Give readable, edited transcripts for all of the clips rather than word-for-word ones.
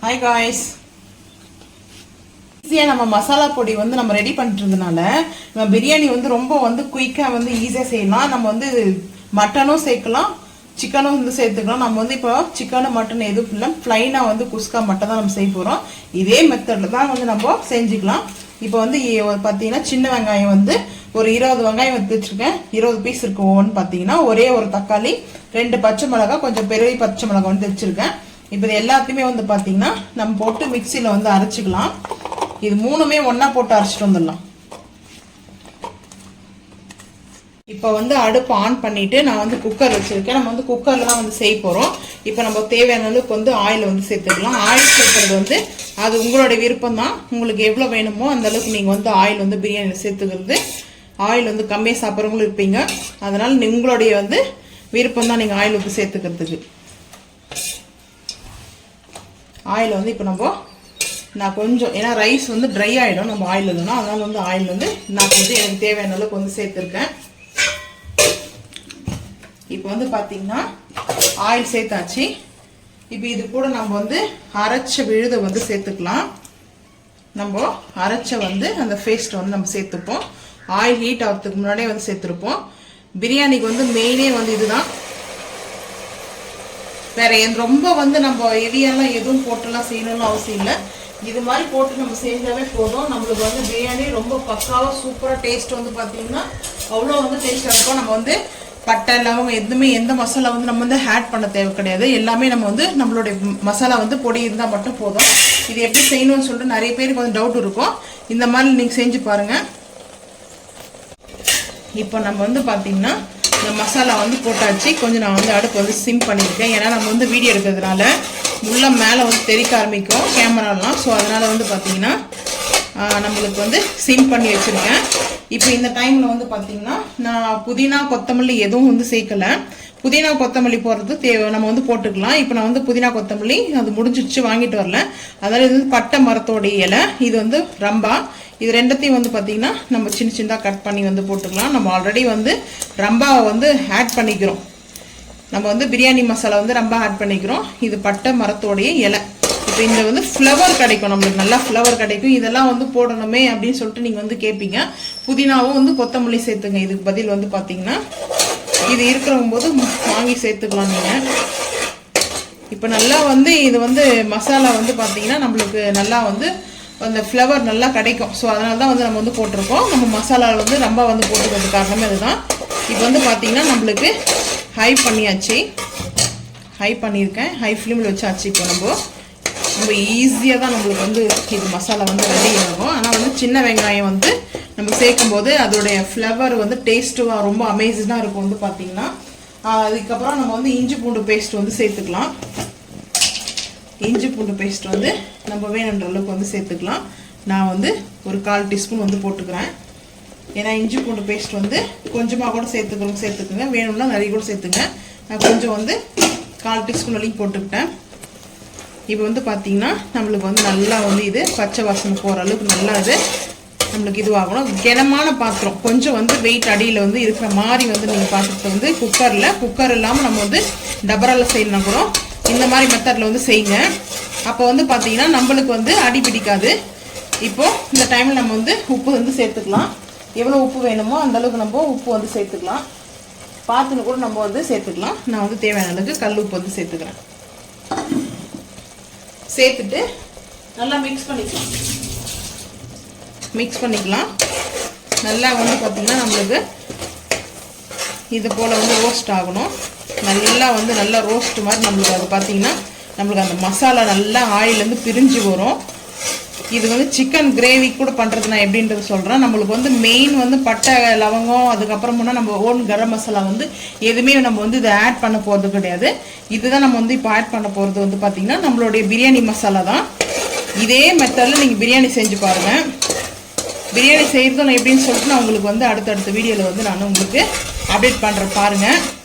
Hi guys. ஈஸியா நம்ம மசாலா பொடி வந்து நம்ம ரெடி பண்ணிட்டதுனால நம்ம பிரியாணி வந்து ரொம்ப வந்து குயிக்கா வந்து ஈஸியா செய்யலாம். நம்ம வந்து மட்டனும் சேர்க்கலாம், சிக்கனும் வந்து சேர்த்துக்கலாம். நம்ம வந்து இப்போ சிக்கன் மட்டன் எதுவும் இல்லை, பிளைனா வந்து குஸ்கா மட்டும் தான் நம்ம செய்ய போறோம். இதே மெத்தட்ல தான் வந்து நம்ம செஞ்சுக்கலாம். இப்போ வந்து பார்த்தீங்கன்னா சின்ன வெங்காயம் வந்து ஒரு 20 வெங்காயம் எடுத்து வச்சிருக்கேன். 20 பீஸ் இருக்கு. ஒவ்வொன்று பார்த்தீங்கன்னா ஒரே ஒரு தக்காளி, 2 பச்சை மிளகாய், கொஞ்சம் பெரிய பச்சை மிளகாய் வந்து வச்சிருக்கேன். இப்போ இது எல்லாத்தையுமே வந்து பார்த்தீங்கன்னா நம்ம போட்டு மிக்சியில் வந்து அரைச்சிக்கலாம். இது மூணுமே ஒன்னா போட்டு அரைச்சிட்டு வந்துடலாம். இப்போ வந்து அடுப்பு ஆன் பண்ணிட்டு நான் வந்து குக்கர் வச்சிருக்கேன். நம்ம வந்து குக்கர்ல தான் வந்து செய்ய போறோம். இப்போ நம்ம தேவையான அளவுக்கு வந்து ஆயில் வந்து சேர்த்துக்கலாம். ஆயில் சேர்த்துறது வந்து அது உங்களோட விருப்பம் தான். உங்களுக்கு எவ்வளவு வேணுமோ அந்த அளவுக்கு நீங்க வந்து ஆயில் வந்து பிரியாணியில் சேர்த்துக்கிறது. ஆயில் வந்து கம்மியாக சாப்பிட்றவங்களும் இருப்பீங்க, அதனால உங்களுடைய வந்து விருப்பம் தான் நீங்க ஆயில் வந்து சேர்த்துக்கிறதுக்கு. ஆயில் வந்து இப்போ நான் கொஞ்சம், ஏன்னா ரைஸ் வந்து ட்ரை ஆகிடும் நம்ம ஆயில் இல்லைன்னா, அதனால வந்து ஆயில் வந்து நான் வந்து எனக்கு தேவையான அளவுக்கு வந்து சேர்த்துருக்கேன். இப்போ வந்து பார்த்தீங்கன்னா ஆயில் சேர்த்தாச்சு. இப்போ இது கூட நம்ம வந்து அரைச்ச விழுதை வந்து சேர்த்துக்கலாம். நம்ம அரைச்ச வந்து அந்த பேஸ்ட் வந்து நம்ம சேர்த்துப்போம். ஆயில் ஹீட் ஆகிறதுக்கு முன்னாடியே வந்து சேர்த்துருப்போம். பிரியாணிக்கு வந்து மெயினே வந்து இதுதான். வேற ரொம்ப வந்து நம்ம ஹெவியெல்லாம் எதுவும் போட்டுலாம் செய்யணும்னு அவசியம் இல்லை. இது மாதிரி போட்டு நம்ம செஞ்சாவே போதும். நம்மளுக்கு வந்து பிரியாணி ரொம்ப பக்காவாக சூப்பராக டேஸ்ட் வந்து பார்த்தீங்கன்னா அவ்வளோ வந்து டேஸ்டாக இருக்கும். நம்ம வந்து பட்டை லவங்கம் எதுவுமே எந்த மசாலா வந்து நம்ம வந்து ஆட் பண்ண தேவை கிடையாது. எல்லாமே நம்ம வந்து நம்மளுடைய மசாலா வந்து பொடி இருந்தால் மட்டும் போதும். இது எப்படி செய்யணும்னு சொல்லிட்டு நிறைய பேருக்கு வந்து டவுட் இருக்கும். இந்த மாதிரி நீங்கள் செஞ்சு பாருங்க. இப்போ நம்ம வந்து பார்த்தீங்கன்னா இந்த மசாலா வந்து போட்டாச்சு. கொஞ்சம் நான் வந்து அடுப்பு வந்து சிம் பண்ணியிருக்கேன். ஏன்னா நம்ம வந்து வீடியோ எடுக்கிறதுனால உள்ள மேலே வந்து தெறிக்க ஆரம்பிக்கும் கேமராலாம். ஸோ அதனால வந்து பார்த்தீங்கன்னா நம்மளுக்கு வந்து சிம் பண்ணி வச்சுருக்கேன். இப்போ இந்த டைமில் வந்து பார்த்தீங்கன்னா நான் புதினா கொத்தமல்லி எதுவும் வந்து சேர்க்கலை. புதினா கொத்தமல்லி போடுறது நம்ம வந்து போட்டுக்கலாம். இப்போ நான் வந்து புதினா கொத்தமல்லி அது முடிஞ்சிடுச்சு, வாங்கிட்டு வரல. அதனால இது வந்து பட்டை மரத்தோடைய இலை, இது வந்து ரம்பா. இது ரெண்டத்தையும் வந்து பார்த்தீங்கன்னா நம்ம சின்ன சின்னதாக கட் பண்ணி வந்து போட்டுக்கலாம். நம்ம ஆல்ரெடி வந்து ரம்பாவை வந்து ஆட் பண்ணிக்கிறோம். நம்ம வந்து பிரியாணி மசாலா வந்து ரொம்ப ஆட் பண்ணிக்கிறோம். இது பட்டை மரத்தோடைய இலை. இப்போ இந்த வந்து ஃப்ளவர் கிடைக்கும், நம்மளுக்கு நல்லா ஃப்ளவர் கிடைக்கும். இதெல்லாம் வந்து போடணுமே அப்படின்னு சொல்லிட்டு நீங்கள் வந்து கேட்பீங்க. புதினாவும் வந்து கொத்தமல்லி சேர்த்துங்க. இதுக்கு பதில் வந்து பார்த்தீங்கன்னா இது இருக்கிறவங்க போது வாங்கி சேர்த்துக்கலாம் நீங்கள். இப்போ நல்லா வந்து இது வந்து மசாலா வந்து பார்த்தீங்கன்னா நம்மளுக்கு நல்லா வந்து அந்த ஃப்ளவர் நல்லா கிடைக்கும். ஸோ அதனால தான் வந்து நம்ம வந்து போட்டிருக்கோம். நம்ம மசாலா வந்து ரொம்ப வந்து போட்டுக்கிறது காரணமே அதுதான். இப்போ வந்து பார்த்தீங்கன்னா நம்மளுக்கு ஹை பண்ணியாச்சு. ஹை பண்ணியிருக்கேன், ஹை ஃப்ளேமில் வச்சாச்சு. இப்போ நம்ம ஈஸியாக தான் நம்மளுக்கு வந்து இது மசாலா வந்து ரெடி ஆகும். ஆனால் வந்து சின்ன வெங்காயம் வந்து நம்ம சேர்க்கும் போது அதோடைய ஃப்ளவர் வந்து டேஸ்ட்டு ரொம்ப அமேசிங்காக இருக்கும் வந்து பார்த்தீங்கன்னா. அதுக்கப்புறம் நம்ம வந்து இஞ்சி பூண்டு பேஸ்ட் வந்து சேர்த்துக்கலாம். இஞ்சி பூண்டு பேஸ்ட் வந்து நம்ம வேணுன்ற அளவுக்கு வந்து சேர்த்துக்கலாம். நான் வந்து ஒரு 1/4 டீஸ்பூன் வந்து போட்டுக்கிறேன். ஏன்னா இஞ்சி பூண்டு பேஸ்ட் வந்து கொஞ்சமாக கூட சேர்த்துக்குங்க, வேணும்னா நிறைய கூட சேர்த்துங்க. நான் கொஞ்சம் வந்து 1/4 டீஸ்பூன் வரைக்கும் போட்டுக்கிட்டேன். இப்போ வந்து பார்த்தீங்கன்னா நம்மளுக்கு வந்து நல்லா வந்து இது பச்சை வாசனை போகிற அளவுக்கு நல்லா இது நம்மளுக்கு இதுவாகணும். கனமான பாத்திரம், கொஞ்சம் வந்து வெயிட் அடியில் வந்து இருக்கிற மாதிரி வந்து நீங்கள் பாத்திரத்தை வந்து குக்கர் இல்லாமல் நம்ம வந்து டபராவில் செய்யணும் கூட இந்த மாதிரி மெத்தடில் வந்து செய்யுங்க. அப்போ வந்து பார்த்தீங்கன்னா நம்மளுக்கு வந்து அடி பிடிக்காது. இப்போது இந்த டைமில் நம்ம வந்து உப்பு வந்து சேர்த்துக்கலாம். எவ்வளோ உப்பு வேணுமோ அந்த அளவுக்கு நம்ம உப்பு வந்து சேர்த்துக்கலாம். பார்த்துன்னு கூட நம்ம வந்து சேர்த்துக்கலாம். நான் வந்து தேவையான அளவுக்கு கல் உப்பு வந்து சேர்த்துக்கிறேன். சேர்த்துட்டு நல்லா மிக்ஸ் பண்ணிக்கலாம். நல்லா வந்து பார்த்தீங்கன்னா நம்மளுக்கு இது போல் வந்து ரோஸ்ட் ஆகணும். நல்லா ரோஸ்ட் மாதிரி நம்மளுக்கு அது பார்த்தீங்கன்னா நம்மளுக்கு அந்த மசாலா நல்லா ஆயிலேருந்து பிரிஞ்சு வரும். இது வந்து சிக்கன் கிரேவி கூட பண்ணுறது நான் எப்படின்றது சொல்கிறேன். நம்மளுக்கு வந்து மெயின் வந்து பட்டை லவங்கம், அதுக்கப்புறமுன்னா நம்ம ஓன் கரம் மசாலா வந்து எதுவுமே நம்ம வந்து இதை ஆட் பண்ண போகிறது கிடையாது. இதுதான் நம்ம வந்து இப்போ ஆட் பண்ண போகிறது வந்து பார்த்திங்கன்னா நம்மளுடைய பிரியாணி மசாலா தான். இதே மெத்தடில் நீங்கள் பிரியாணி செஞ்சு பாருங்கள். பிரியாணி செய்கிறது நான் எப்படின்னு சொல்லிட்டு நான் உங்களுக்கு வந்து அடுத்தடுத்த வீடியோவில் வந்து நான் உங்களுக்கு அப்டேட் பண்ணுறேன் பாருங்கள்.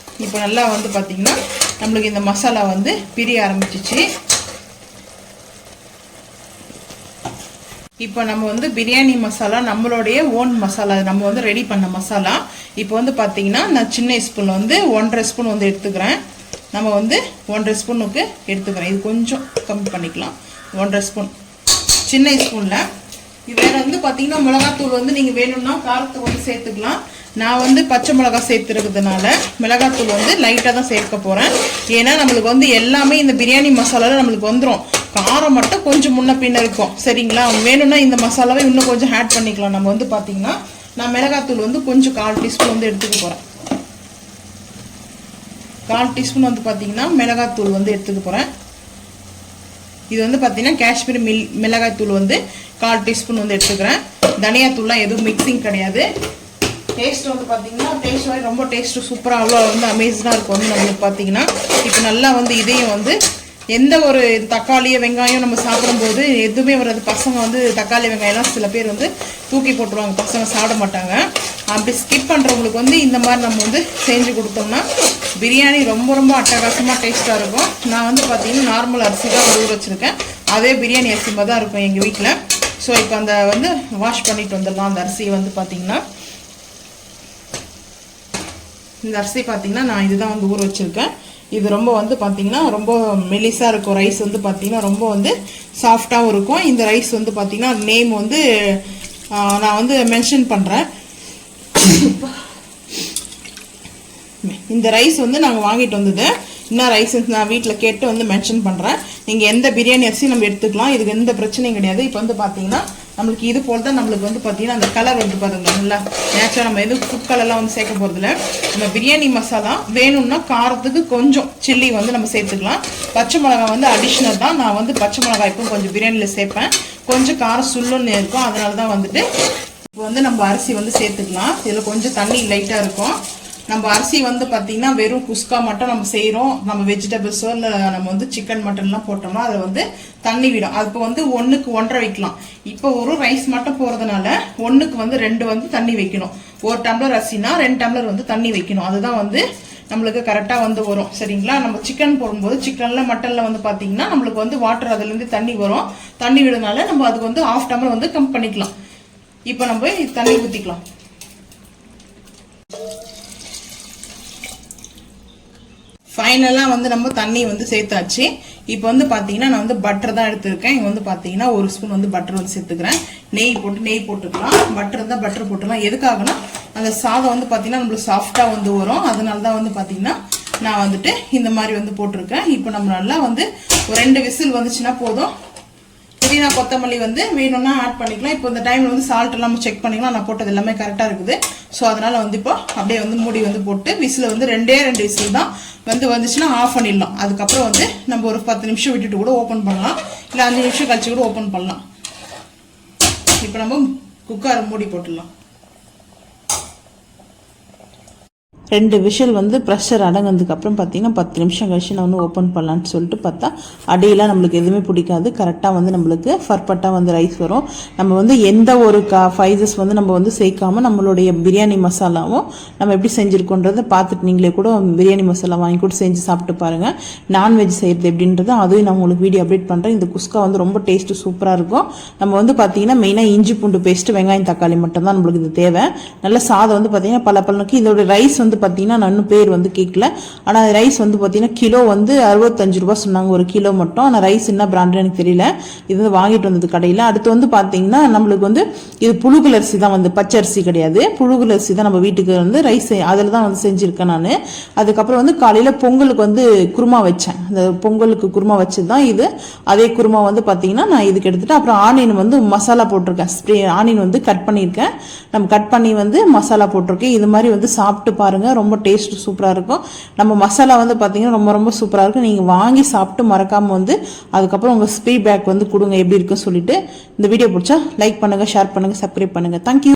இப்போ நல்லா வந்து பார்த்திங்கன்னா நம்மளுக்கு இந்த மசாலா வந்து பிரிய ஆரம்பிச்சிச்சு. இப்போ நம்ம வந்து பிரியாணி மசாலா நம்மளுடைய ஓன் மசாலா, நம்ம வந்து ரெடி பண்ண மசாலா. இப்போ வந்து பார்த்தீங்கன்னா நான் சின்ன ஸ்பூன் வந்து 1.5 ஸ்பூன் வந்து எடுத்துக்கிறேன். நம்ம வந்து 1.5 ஸ்பூனுக்கு எடுத்துக்கிறேன். இது கொஞ்சம் கம்மி பண்ணிக்கலாம். 1.5 ஸ்பூன் சின்ன ஸ்பூனில். இது வேறு வந்து பார்த்தீங்கன்னா மிளகாத்தூள் வந்து நீங்கள் வேணும்னா காரத்துக்கு வந்து சேர்த்துக்கலாம். நான் வந்து பச்சை மிளகா சேர்த்துருக்கிறதுனால மிளகாத்தூள் வந்து லைட்டாக தான் சேர்க்க போகிறேன். ஏன்னா நம்மளுக்கு வந்து எல்லாமே இந்த பிரியாணி மசாலாவில் நம்மளுக்கு வந்துடும், காரம் மட்டும் கொஞ்சம் முன்ன பின்ன இருக்கும். சரிங்களா? வேணும்னா இந்த மசாலாவை இன்னும் கொஞ்சம் ஆட் பண்ணிக்கலாம். நம்ம வந்து பார்த்தீங்கன்னா நான் மிளகாத்தூள் வந்து கொஞ்சம் 1/4 டீஸ்பூன் வந்து எடுத்துக்க போகிறேன். 1/4 டீஸ்பூன் வந்து பார்த்தீங்கன்னா மிளகாத்தூள் வந்து எடுத்துக்க போகிறேன். இது வந்து பார்த்தீங்கன்னா காஷ்மீரி மிளகாய்த்தூள் வந்து 1/4 டீஸ்பூன் வந்து எடுத்துக்கிறேன். தனியாத்தூள்லாம் எதுவும் மிக்சிங் கிடையாது. டேஸ்ட் வந்து பார்த்தீங்கன்னா டேஸ்ட் வந்து ரொம்ப டேஸ்ட்டு சூப்பராக அவ்வளோ வந்து அமேசிங்காக இருக்கும் வந்து நம்மளுக்கு பார்த்தீங்கன்னா. இப்போ நல்லா வந்து இதையும் வந்து எந்த ஒரு தக்காளியோ வெங்காயம் நம்ம சாப்பிடும்போது எதுவுமே வராது. பசங்க வந்து தக்காளி வெங்காயம்லாம் சில பேர் வந்து தூக்கி போட்டுருவாங்க, பசங்க சாப்பிட மாட்டாங்க. அப்படி ஸ்கிப் பண்ணுறவங்களுக்கு வந்து இந்த மாதிரி நம்ம வந்து செஞ்சு கொடுத்தோம்னா பிரியாணி ரொம்ப ரொம்ப அட்டகாசமாக டேஸ்ட்டாக இருக்கும். நான் வந்து பார்த்தீங்கன்னா நார்மல் அரிசி தான் ஊற வச்சுருக்கேன். அதே பிரியாணி அரிசி மாதிரி தான் இருக்கும் எங்கள் வீட்டில். ஸோ இப்போ அந்த வந்து வாஷ் பண்ணிட்டு வந்துடலாம். அந்த அரிசியை வந்து பார்த்தீங்கன்னா இந்த அரிசி பார்த்தீங்கன்னா நான் இதுதான் வந்து ஊற வச்சுருக்கேன். இது ரொம்ப வந்து பார்த்தீங்கன்னா ரொம்ப மெலிசாக இருக்கும். ரைஸ் வந்து பார்த்தீங்கன்னா ரொம்ப வந்து சாஃப்டாகவும் இருக்கும். இந்த ரைஸ் வந்து பார்த்தீங்கன்னா நேம் வந்து நான் வந்து மென்ஷன் பண்ணுறேன். இந்த ரைஸ் வந்து நாங்கள் வாங்கிட்டு வந்தது. இன்னும் ரைஸ் நான் வீட்டில் கேட்டு வந்து மென்ஷன் பண்ணுறேன். நீங்கள் எந்த பிரியாணி அரிசி நம்ம எடுத்துக்கலாம், இதுக்கு எந்த பிரச்சனையும் கிடையாது. இப்போ வந்து பார்த்தீங்கன்னா நம்மளுக்கு இது போல் தான் நம்மளுக்கு வந்து பார்த்தீங்கன்னா அந்த கலர் வந்து பாருங்க நல்லா நேச்சுரல். நம்ம எதுவும் ஃபுட் கலர்லாம் வந்து சேர்க்க போகிறதில்ல. நம்ம பிரியாணி மசாலா வேணும்னா காரத்துக்கு கொஞ்சம் சில்லி வந்து நம்ம சேர்த்துக்கலாம். பச்சை மிளகாய் வந்து அடிஷ்னல் தான். நான் வந்து பச்சை மிளகாய் இப்போ கொஞ்சம் பிரியாணியில் சேர்ப்பேன். கொஞ்சம் காரம் சுள்ளுன்னு இருக்கும். அதனால தான் வந்துட்டு இப்போ வந்து நம்ம அரிசி வந்து சேர்த்துக்கலாம். இதில் கொஞ்சம் தண்ணி லைட்டாக இருக்கும். நம்ம அரிசி வந்து பார்த்தீங்கன்னா வெறும் குஸ்கா மட்டும் நம்ம செய்கிறோம். நம்ம வெஜிடபிள்ஸோ இல்லை நம்ம வந்து சிக்கன் மட்டன்லாம் போட்டோம்னா அதில் வந்து தண்ணி விடும். அது இப்போ வந்து 1க்கு 1.5 வைக்கலாம். இப்போ ஒரு ரைஸ் மட்டும் போகிறதுனால 1க்கு வந்து 2 வந்து தண்ணி வைக்கணும். 1 டம்ளர் அரிசினா 2 டம்ளர் வந்து தண்ணி வைக்கணும். அதுதான் வந்து நம்மளுக்கு கரெக்டாக வந்து வரும். சரிங்களா? நம்ம சிக்கன் போடும்போது சிக்கனில் மட்டனில் வந்து பார்த்தீங்கன்னா நம்மளுக்கு வந்து வாட்டர் அதுலேருந்து தண்ணி வரும். தண்ணி விடுறதுனால நம்ம அதுக்கு வந்து 1/2 டம்ளர் வந்து கம் பண்ணிக்கலாம். இப்போ நம்ம தண்ணி ஊற்றிக்கலாம். ஃபைனலாக வந்து நம்ம தண்ணி வந்து சேர்த்தாச்சு. இப்போ வந்து பார்த்தீங்கன்னா நான் வந்து பட்டர் தான் எடுத்துருக்கேன். இங்கே வந்து பார்த்தீங்கன்னா 1 ஸ்பூன் வந்து பட்டர் வந்து சேர்த்துக்கிறேன். நெய் போட்டுக்கலாம். பட்டர் இருந்தால் பட்டர் போட்டுக்கலாம். எதுக்காகனா அந்த சாதம் வந்து பார்த்தீங்கன்னா நம்மளுக்கு சாஃப்டாக வந்து வரும். அதனால தான் வந்து பார்த்தீங்கன்னா நான் வந்துட்டு இந்த மாதிரி வந்து போட்டிருக்கேன். இப்போ நம்ம நல்லா வந்து ஒரு 2 விசில் வந்துச்சுன்னா போதும். புதினா கொத்தமல்லி வந்து வேணும்னா ஆட் பண்ணிக்கலாம். இப்போ இந்த டைமில் வந்து சால்ட் எல்லாம் செக் பண்ணிக்கலாம். நான் போட்டது எல்லாமே கரெக்டாக இருக்குது. ஸோ அதனால் வந்து இப்போ அப்படியே வந்து மூடி வந்து போட்டு விசில் வந்து 2 விசில் தான் வந்துச்சுன்னா ஆஃப் பண்ணிடலாம். அதுக்கப்புறம் வந்து நம்ம ஒரு 10 நிமிஷம் விட்டுட்டு கூட ஓப்பன் பண்ணலாம், இல்லை 5 நிமிஷம் கழிச்சு கூட ஓப்பன் பண்ணலாம். இப்போ நம்ம குக்கரை மூடி போட்டுடலாம். 2 விஷல் வந்து ப்ரெஷர் அடங்கினதுக்கப்புறம் பார்த்தீங்கன்னா 10 நிமிஷம் கழிச்சு நான் வந்து ஓப்பன் பண்ணலான்னு சொல்லிட்டு பார்த்தா அடியெல்லாம் நம்மளுக்கு எதுவுமே பிடிக்காது. கரெக்டாக வந்து நம்மளுக்கு பர்ஃபெக்டாக வந்து ரைஸ் வரும். நம்ம வந்து எந்த ஒரு ஸ்பைசஸ் வந்து நம்ம வந்து சேர்க்காமல் நம்மளுடைய பிரியாணி மசாலாவும் நம்ம எப்படி செஞ்சுருக்கோன்றதை பார்த்துட்டு நீங்களே கூட பிரியாணி மசாலா வாங்கி கூட செஞ்சு சாப்பிட்டு பாருங்கள். நான்வெஜ் செய்கிறது எப்படின்றது அதையும் நான் உங்களுக்கு வீடியோ அப்டேட் பண்ணுறேன். இந்த குஸ்கா வந்து ரொம்ப டேஸ்ட்டு சூப்பராக இருக்கும். நம்ம வந்து பார்த்தீங்கன்னா மெயினாக இஞ்சி பூண்டு பேஸ்ட்டு வெங்காயம் தக்காளி மட்டும் தான் நம்மளுக்கு இது தேவை. நல்ல சாதம் வந்து பார்த்தீங்கன்னா பலனுக்கு இதோட ரைஸ் வந்து பார்த்தீங்கன்னா நான் இன்னும் பேர் வந்து கேட்கல. ஆனால் ரைஸ் வந்து பார்த்தீங்கன்னா கிலோ வந்து 65 ரூபா சொன்னாங்க, 1 கிலோ மட்டும். ஆனால் ரைஸ் என்ன பிராண்டு எனக்கு தெரியல. இது வந்து வாங்கிட்டு வந்தது கடையில். அடுத்து வந்து பார்த்தீங்கன்னா நம்மளுக்கு வந்து இது புழுங்கல் அரிசி தான், வந்து பச்சை அரிசி கிடையாது, புழுங்கல் அரிசி தான். நம்ம வீட்டுக்கு வந்து ரைஸ் அதில் தான் வந்து செஞ்சுருக்கேன் நான். அதுக்கப்புறம் வந்து காலையில் பொங்கலுக்கு வந்து குருமா வச்சேன். அந்த பொங்கலுக்கு குருமா வச்சது தான் இது. அதே குருமா வந்து பார்த்தீங்கன்னா நான் இதுக்கு எடுத்துகிட்டு அப்புறம் ஆனியன் வந்து மசாலா போட்டிருக்கேன். ஸ்ப்ரே ஆனியன் வந்து கட் பண்ணியிருக்கேன். நம்ம கட் பண்ணி வந்து மசாலா போட்டிருக்கேன். இது மாதிரி வந்து சாப்பிட்டு பாருங்கள், ரொம்ப டேஸ்ட் சூப்பராக இருக்கும். நம்ம மசாலா வந்து பார்த்தீங்கன்னா ரொம்ப ரொம்ப சூப்பராக இருக்கும். நீங்கள் வாங்கி சாப்பிட்டு மறக்காமல் வந்து அதுக்கப்புறம் உங்கள் ஃபீட்பேக் வந்து கொடுங்க எப்படி இருக்குன்னு சொல்லிட்டு. இந்த வீடியோ பிடிச்சா லைக் பண்ணுங்கள், ஷேர் பண்ணுங்கள், சப்ஸ்கிரைப் பண்ணுங்கள். தேங்க்யூ.